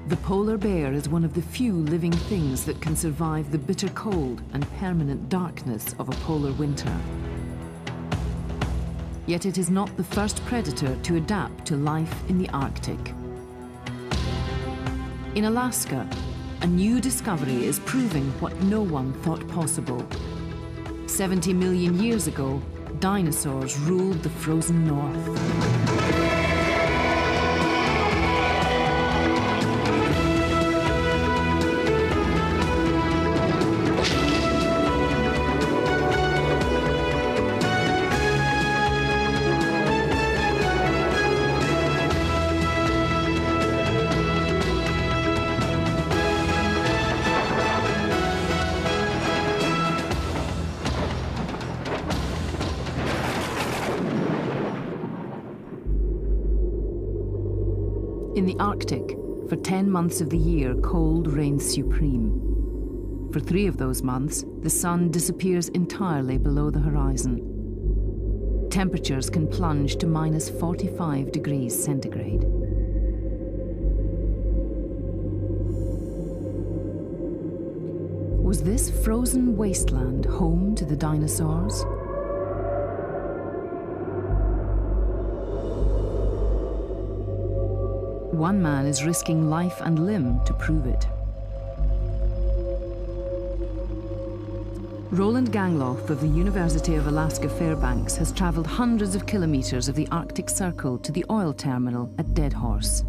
The polar bear is one of the few living things that can survive the bitter cold and permanent darkness of a polar winter. Yet it is not the first predator to adapt to life in the Arctic. In Alaska, a new discovery is proving what no one thought possible. 70 million years ago, dinosaurs ruled the frozen north. In the Arctic, for 10 months of the year, cold reigns supreme. For 3 of those months, the sun disappears entirely below the horizon. Temperatures can plunge to minus 45 degrees centigrade. Was this frozen wasteland home to the dinosaurs? One man is risking life and limb to prove it. Roland Gangloff of the University of Alaska Fairbanks has traveled hundreds of kilometers of the Arctic Circle to the oil terminal at Dead Horse.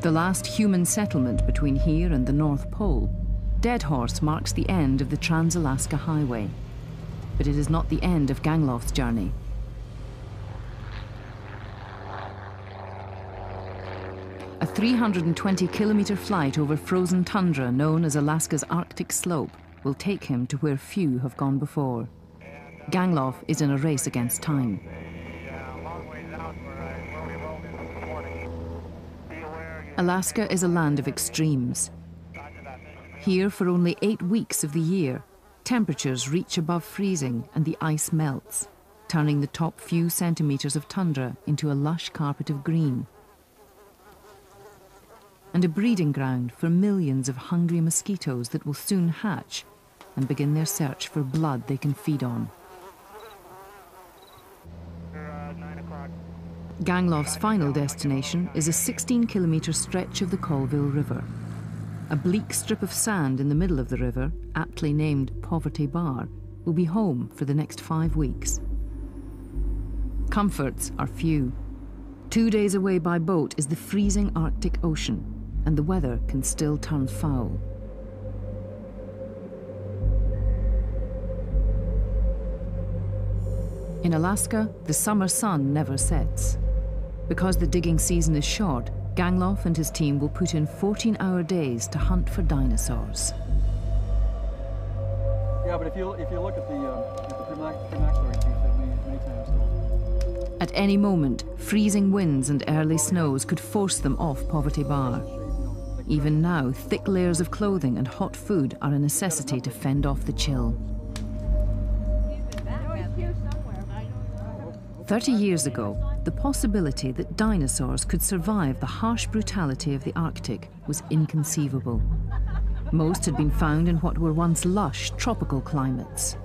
The last human settlement between here and the North Pole, Dead Horse marks the end of the Trans-Alaska Highway. But it is not the end of Gangloff's journey. A 320-kilometer flight over frozen tundra known as Alaska's Arctic Slope will take him to where few have gone before. Gangloff is in a race against time. Alaska is a land of extremes. Here, for only 8 weeks of the year, temperatures reach above freezing and the ice melts, turning the top few centimeters of tundra into a lush carpet of green. And a breeding ground for millions of hungry mosquitoes that will soon hatch and begin their search for blood they can feed on. Gangloff's final destination is a 16-kilometer stretch of the Colville River. A bleak strip of sand in the middle of the river, aptly named Poverty Bar, will be home for the next 5 weeks. Comforts are few. 2 days away by boat is the freezing Arctic Ocean, and the weather can still turn foul. In Alaska, the summer sun never sets. Because the digging season is short, Gangloff and his team will put in 14-hour days to hunt for dinosaurs. Yeah, but if you look at the premaxillary teeth, many times. At any moment, freezing winds and early snows could force them off Poverty Bar. Even now, thick layers of clothing and hot food are a necessity to fend off the chill. 30 years ago, the possibility that dinosaurs could survive the harsh brutality of the Arctic was inconceivable. Most had been found in what were once lush tropical climates.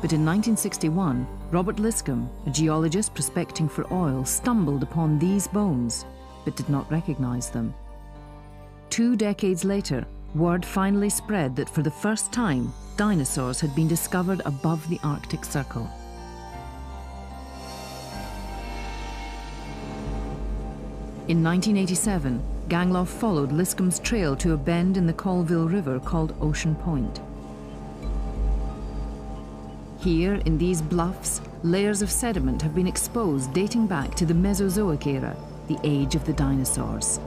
But in 1961, Robert Liscombe, a geologist prospecting for oil, stumbled upon these bones, but did not recognize them. 2 decades later, word finally spread that for the first time, dinosaurs had been discovered above the Arctic Circle. In 1987, Gangloff followed Liscombe's trail to a bend in the Colville River called Ocean Point. Here, in these bluffs, layers of sediment have been exposed dating back to the Mesozoic era, the age of the dinosaurs.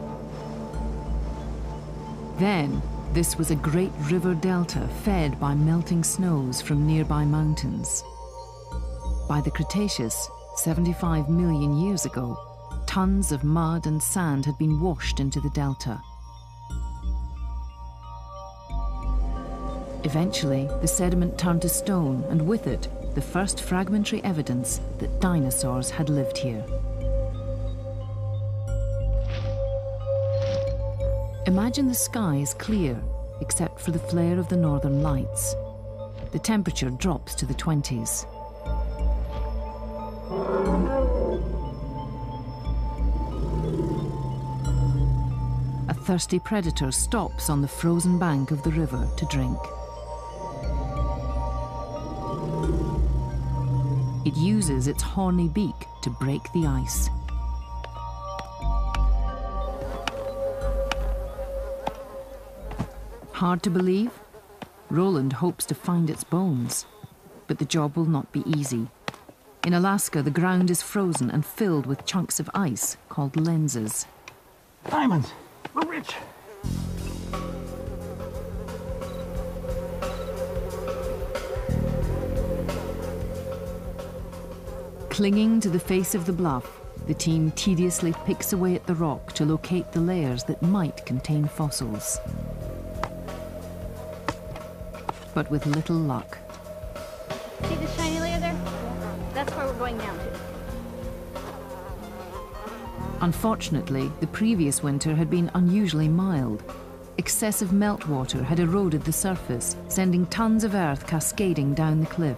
Then, this was a great river delta fed by melting snows from nearby mountains. By the Cretaceous, 75 million years ago, tons of mud and sand had been washed into the delta. Eventually, the sediment turned to stone, and with it, the first fragmentary evidence that dinosaurs had lived here. Imagine the sky is clear, except for the flare of the northern lights. The temperature drops to the 20s. A thirsty predator stops on the frozen bank of the river to drink. It uses its horny beak to break the ice. Hard to believe? Roland hopes to find its bones, but the job will not be easy. In Alaska, the ground is frozen and filled with chunks of ice called lenses. Diamonds! We're rich! Clinging to the face of the bluff, the team tediously picks away at the rock to locate the layers that might contain fossils. But with little luck. See the shiny layer there? That's where we're going down to. Unfortunately, the previous winter had been unusually mild. Excessive meltwater had eroded the surface, sending tons of earth cascading down the cliff.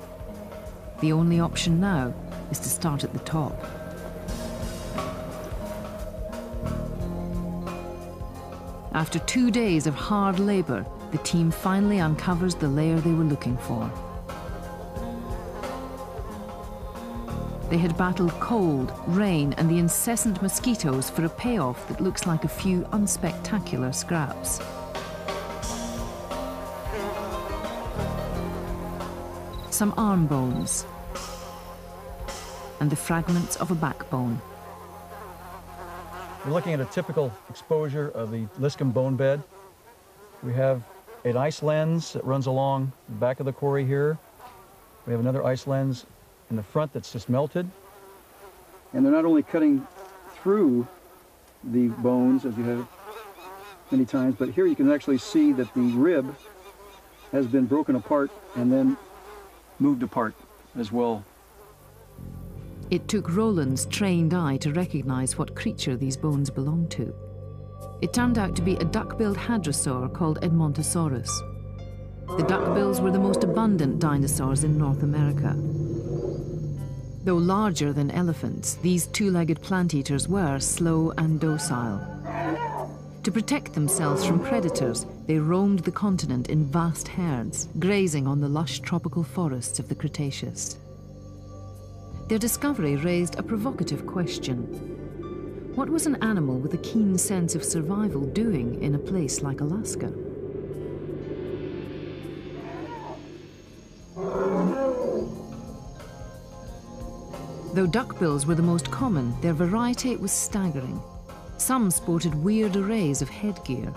The only option now is to start at the top. After 2 days of hard labor, the team finally uncovers the layer they were looking for. They had battled cold, rain, and the incessant mosquitoes for a payoff that looks like a few unspectacular scraps. Some arm bones, and the fragments of a backbone. We're looking at a typical exposure of the Liscum bone bed. We have an ice lens that runs along the back of the quarry here. We have another ice lens in the front that's just melted. And they're not only cutting through the bones, as you have many times, but here you can actually see that the rib has been broken apart and then moved apart as well. It took Roland's trained eye to recognize what creature these bones belonged to. It turned out to be a duck-billed hadrosaur called Edmontosaurus. The duckbills were the most abundant dinosaurs in North America. Though larger than elephants, these two-legged plant-eaters were slow and docile. To protect themselves from predators, they roamed the continent in vast herds, grazing on the lush tropical forests of the Cretaceous. Their discovery raised a provocative question. What was an animal with a keen sense of survival doing in a place like Alaska? Though duckbills were the most common, their variety was staggering. Some sported weird arrays of headgear.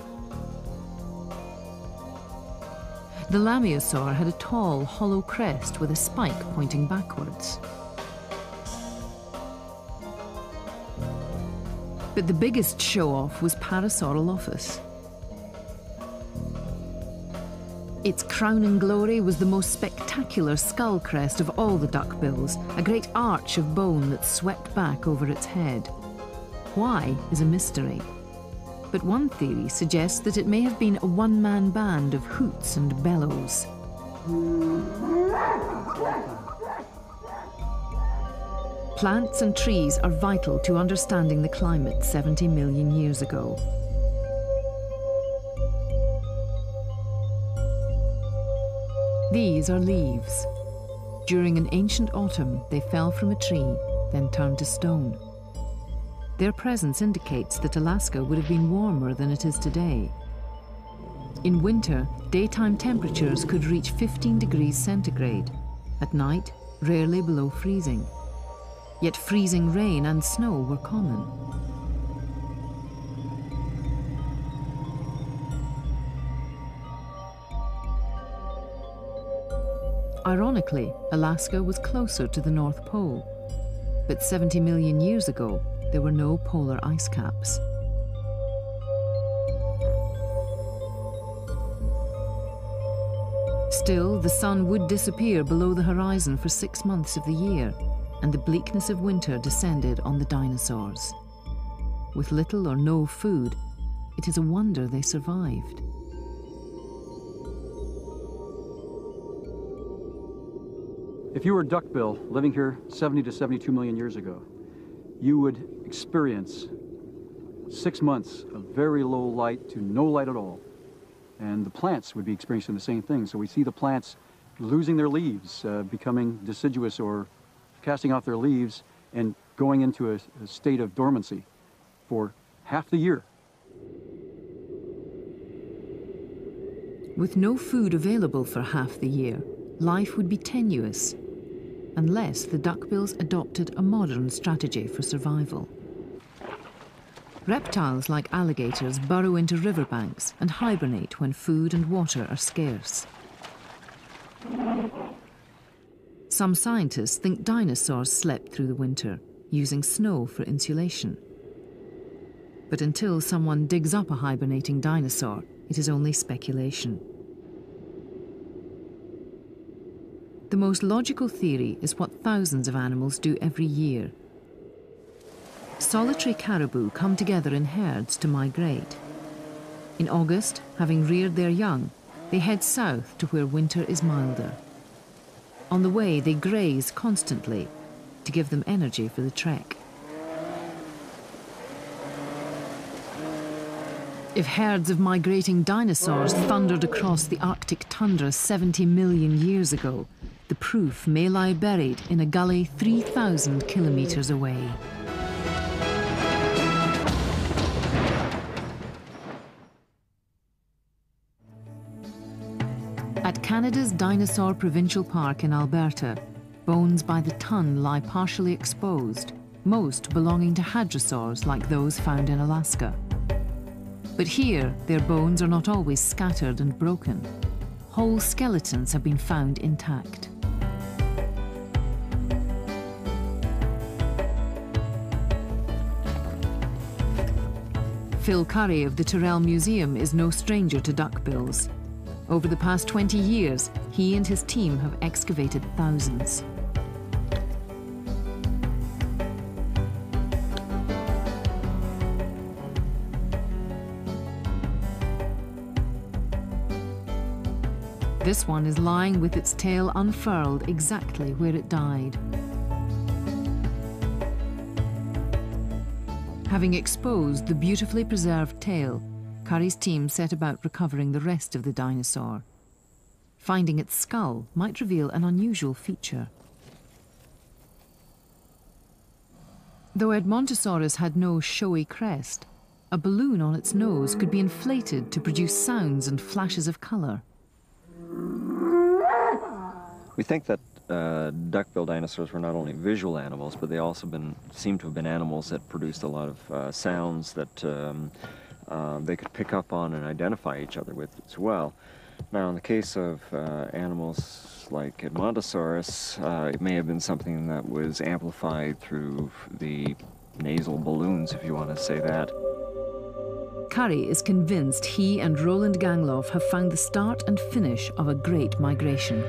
The lamiosaur had a tall, hollow crest with a spike pointing backwards. But the biggest show-off was Parasaurolophus. Its crowning glory was the most spectacular skull crest of all the duckbills, a great arch of bone that swept back over its head. Why is a mystery. But one theory suggests that it may have been a one-man band of hoots and bellows. Plants and trees are vital to understanding the climate 70 million years ago. These are leaves. During an ancient autumn, they fell from a tree, then turned to stone. Their presence indicates that Alaska would have been warmer than it is today. In winter, daytime temperatures could reach 15 degrees centigrade. At night, rarely below freezing. Yet freezing rain and snow were common. Ironically, Alaska was closer to the North Pole. But 70 million years ago, there were no polar ice caps. Still, the sun would disappear below the horizon for 6 months of the year, and the bleakness of winter descended on the dinosaurs. With little or no food, it is a wonder they survived. If you were a duckbill living here 70 to 72 million years ago, you would experience 6 months of very low light to no light at all. And the plants would be experiencing the same thing. So we see the plants losing their leaves, becoming deciduous or casting off their leaves and going into a state of dormancy for half the year. With no food available for half the year, life would be tenuous, unless the duckbills adopted a modern strategy for survival. Reptiles like alligators burrow into riverbanks and hibernate when food and water are scarce. Some scientists think dinosaurs slept through the winter, using snow for insulation. But until someone digs up a hibernating dinosaur, it is only speculation. The most logical theory is what thousands of animals do every year. Solitary caribou come together in herds to migrate. In August, having reared their young, they head south to where winter is milder. On the way, they graze constantly to give them energy for the trek. If herds of migrating dinosaurs thundered across the Arctic tundra 70 million years ago, the proof may lie buried in a gully 3,000 kilometers away. At Canada's Dinosaur Provincial Park in Alberta, bones by the ton lie partially exposed, most belonging to hadrosaurs like those found in Alaska. But here, their bones are not always scattered and broken. Whole skeletons have been found intact. Phil Curry of the Tyrrell Museum is no stranger to duckbills. Over the past 20 years, he and his team have excavated thousands. This one is lying with its tail unfurled exactly where it died. Having exposed the beautifully preserved tail, Curry's team set about recovering the rest of the dinosaur. Finding its skull might reveal an unusual feature. Though Edmontosaurus had no showy crest, a balloon on its nose could be inflated to produce sounds and flashes of color. We think that duckbill dinosaurs were not only visual animals, but they also seem to have been animals that produced a lot of sounds that they could pick up on and identify each other with as well. Now, in the case of animals like Edmontosaurus, it may have been something that was amplified through the nasal balloons, if you want to say that. Curry is convinced he and Roland Gangloff have found the start and finish of a great migration.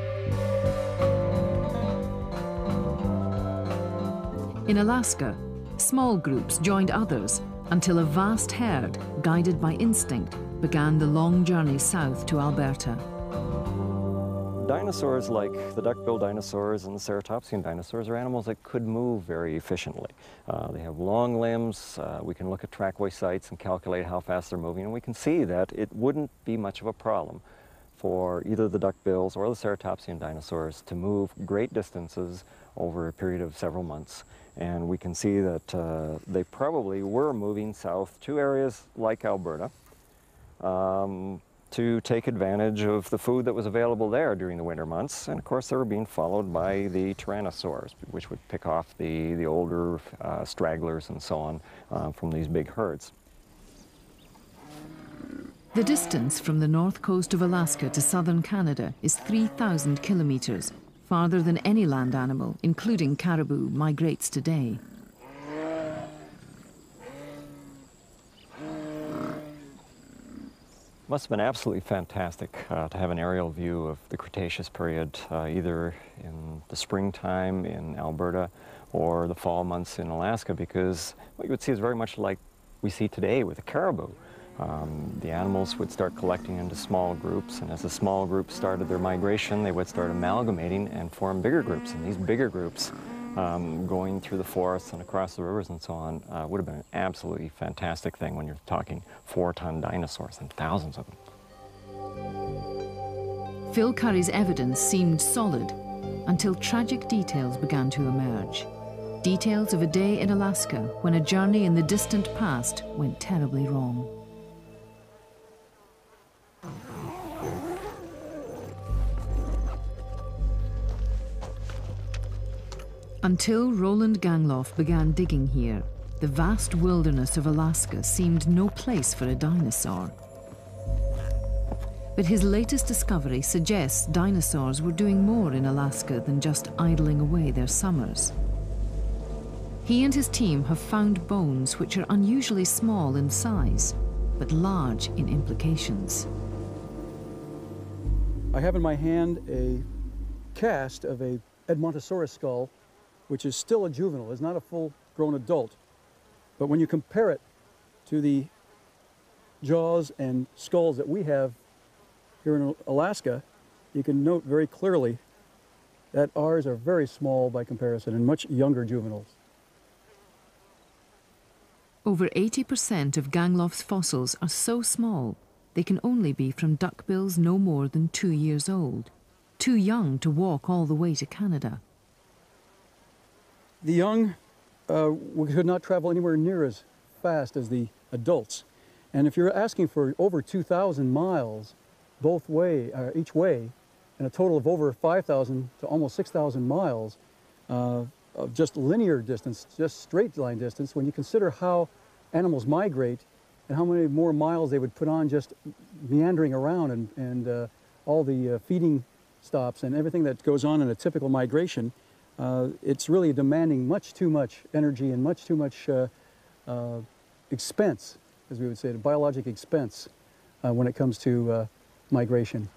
In Alaska, small groups joined others until a vast herd, guided by instinct, began the long journey south to Alberta. Dinosaurs like the duckbill dinosaurs and the ceratopsian dinosaurs are animals that could move very efficiently. They have long limbs. We can look at trackway sites and calculate how fast they're moving, and we can see that it wouldn't be much of a problem for either the duckbills or the ceratopsian dinosaurs to move great distances over a period of several months. And we can see that they probably were moving south to areas like Alberta to take advantage of the food that was available there during the winter months. And of course, they were being followed by the tyrannosaurs, which would pick off the older stragglers and so on from these big herds. The distance from the north coast of Alaska to southern Canada is 3,000 kilometers, farther than any land animal, including caribou, migrates today. Must have been absolutely fantastic to have an aerial view of the Cretaceous period, either in the springtime in Alberta or the fall months in Alaska, because what you would see is very much like we see today with the caribou. The animals would start collecting into small groups, and as the small groups started their migration, they would start amalgamating and form bigger groups. And these bigger groups, going through the forests and across the rivers and so on, would have been an absolutely fantastic thing when you're talking 4-ton dinosaurs and thousands of them. Phil Curry's evidence seemed solid until tragic details began to emerge. Details of a day in Alaska when a journey in the distant past went terribly wrong. Until Roland Gangloff began digging here, the vast wilderness of Alaska seemed no place for a dinosaur. But his latest discovery suggests dinosaurs were doing more in Alaska than just idling away their summers. He and his team have found bones which are unusually small in size, but large in implications. I have in my hand a cast of a Edmontosaurus skull, which is still a juvenile, is not a full-grown adult. But when you compare it to the jaws and skulls that we have here in Alaska, you can note very clearly that ours are very small by comparison and much younger juveniles. Over 80% of Gangloff's fossils are so small they can only be from duckbills no more than 2 years old, too young to walk all the way to Canada. The young could not travel anywhere near as fast as the adults. And if you're asking for over 2,000 miles each way, and a total of over 5,000 to almost 6,000 miles of just linear distance, just straight line distance, when you consider how animals migrate and how many more miles they would put on just meandering around and all the feeding stops and everything that goes on in a typical migration, it's really demanding much too much energy and much too much expense, as we would say, the biologic expense when it comes to migration.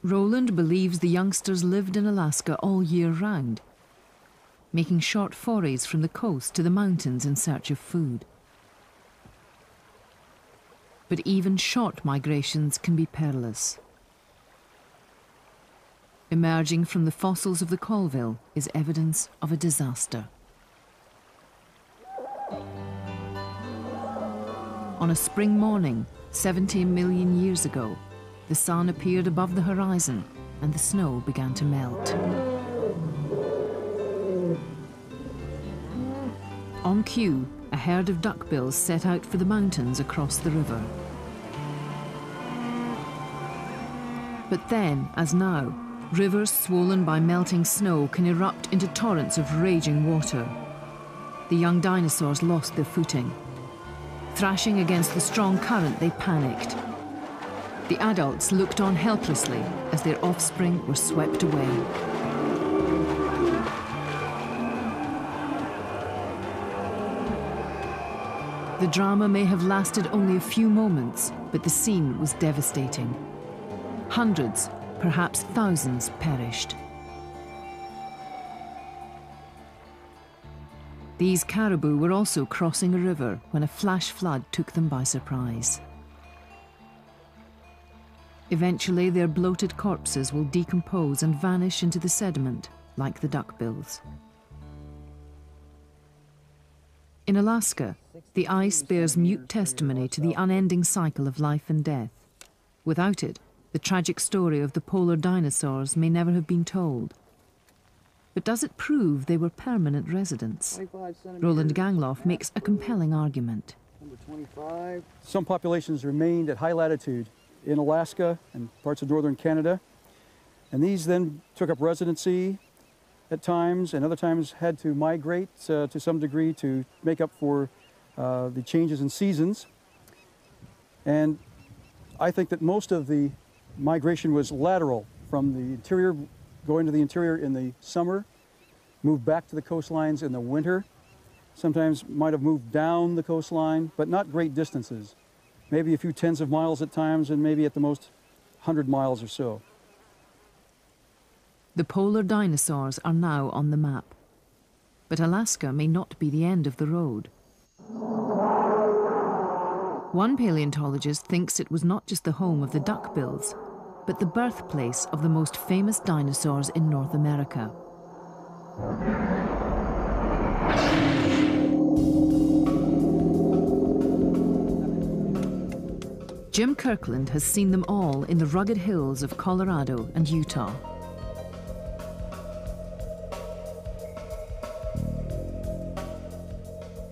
Roland believes the youngsters lived in Alaska all year round, making short forays from the coast to the mountains in search of food. But even short migrations can be perilous. Emerging from the fossils of the Colville is evidence of a disaster. On a spring morning, 70 million years ago, the sun appeared above the horizon and the snow began to melt. On cue, a herd of duckbills set out for the mountains across the river. But then, as now, rivers swollen by melting snow can erupt into torrents of raging water. The young dinosaurs lost their footing. Thrashing against the strong current, they panicked. The adults looked on helplessly as their offspring were swept away. The drama may have lasted only a few moments, but the scene was devastating. Hundreds, perhaps thousands, perished. These caribou were also crossing a river when a flash flood took them by surprise. Eventually, their bloated corpses will decompose and vanish into the sediment, like the duckbills. In Alaska, the ice bears mute testimony to the unending cycle of life and death. Without it, the tragic story of the polar dinosaurs may never have been told. But does it prove they were permanent residents? Roland Gangloff makes a compelling argument. Number 25. Some populations remained at high latitude in Alaska and parts of northern Canada, and these then took up residency at times, and other times had to migrate to some degree to make up for the changes in seasons. And I think that most of the migration was lateral, from the interior, going to the interior in the summer, moved back to the coastlines in the winter, sometimes might have moved down the coastline, but not great distances. maybe a few tens of miles at times, and maybe at the most 100 miles or so. The polar dinosaurs are now on the map. But Alaska may not be the end of the road. One paleontologist thinks it was not just the home of the duckbills, but the birthplace of the most famous dinosaurs in North America. Jim Kirkland has seen them all in the rugged hills of Colorado and Utah.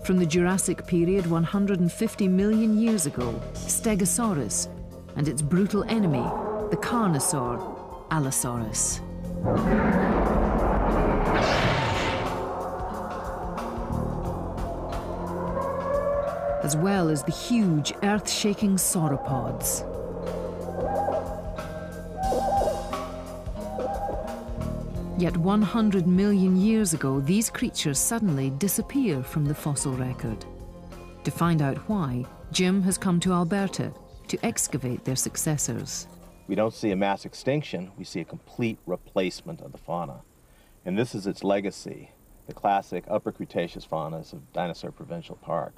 From the Jurassic period 150 million years ago, Stegosaurus, and its brutal enemy, the carnosaur, Allosaurus. As well as the huge, earth-shaking sauropods. Yet 100 million years ago, these creatures suddenly disappear from the fossil record. To find out why, Jim has come to Alberta to excavate their successors. We don't see a mass extinction, we see a complete replacement of the fauna. And this is its legacy, the classic Upper Cretaceous faunas of Dinosaur Provincial Park.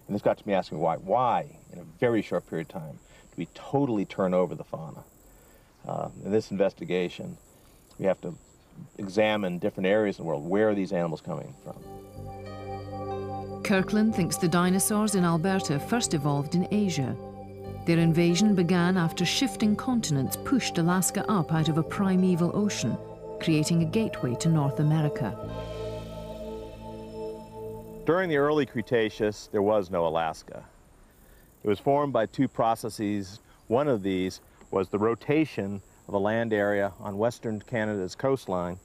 And this got to me asking why, in a very short period of time, do we totally turn over the fauna? In this investigation, we have to examine different areas in the world. Where are these animals coming from? Kirkland thinks the dinosaurs in Alberta first evolved in Asia. Their invasion began after shifting continents pushed Alaska up out of a primeval ocean, creating a gateway to North America. During the early Cretaceous, there was no Alaska. It was formed by two processes. One of these was the rotation of a land area on western Canada's coastline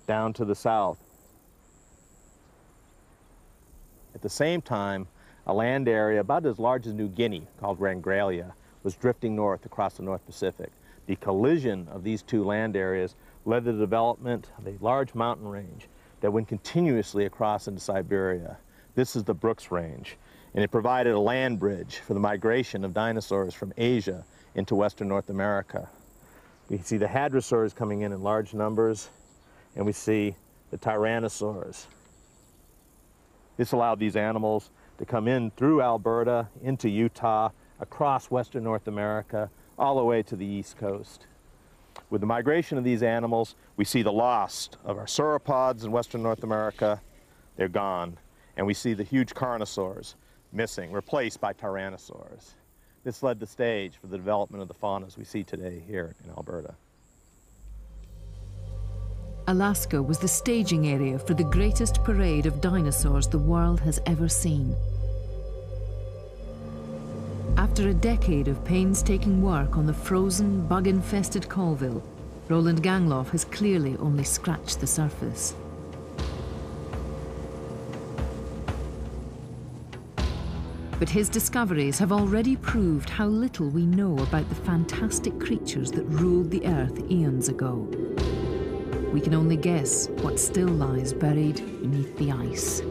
down to the south. At the same time, a land area about as large as New Guinea, called Rangralia, was drifting north across the North Pacific. The collision of these two land areas led to the development of a large mountain range that went continuously across into Siberia. This is the Brooks Range, and it provided a land bridge for the migration of dinosaurs from Asia into western North America. We see the hadrosaurs coming in large numbers, and we see the tyrannosaurs. This allowed these animals to come in through Alberta, into Utah, across western North America, all the way to the East Coast. With the migration of these animals, we see the loss of our sauropods in western North America. They're gone. And we see the huge carnosaurs missing, replaced by tyrannosaurs. This led the stage for the development of the faunas we see today here in Alberta. Alaska was the staging area for the greatest parade of dinosaurs the world has ever seen. After a decade of painstaking work on the frozen, bug-infested Colville, Roland Gangloff has clearly only scratched the surface. But his discoveries have already proved how little we know about the fantastic creatures that ruled the Earth eons ago. We can only guess what still lies buried beneath the ice.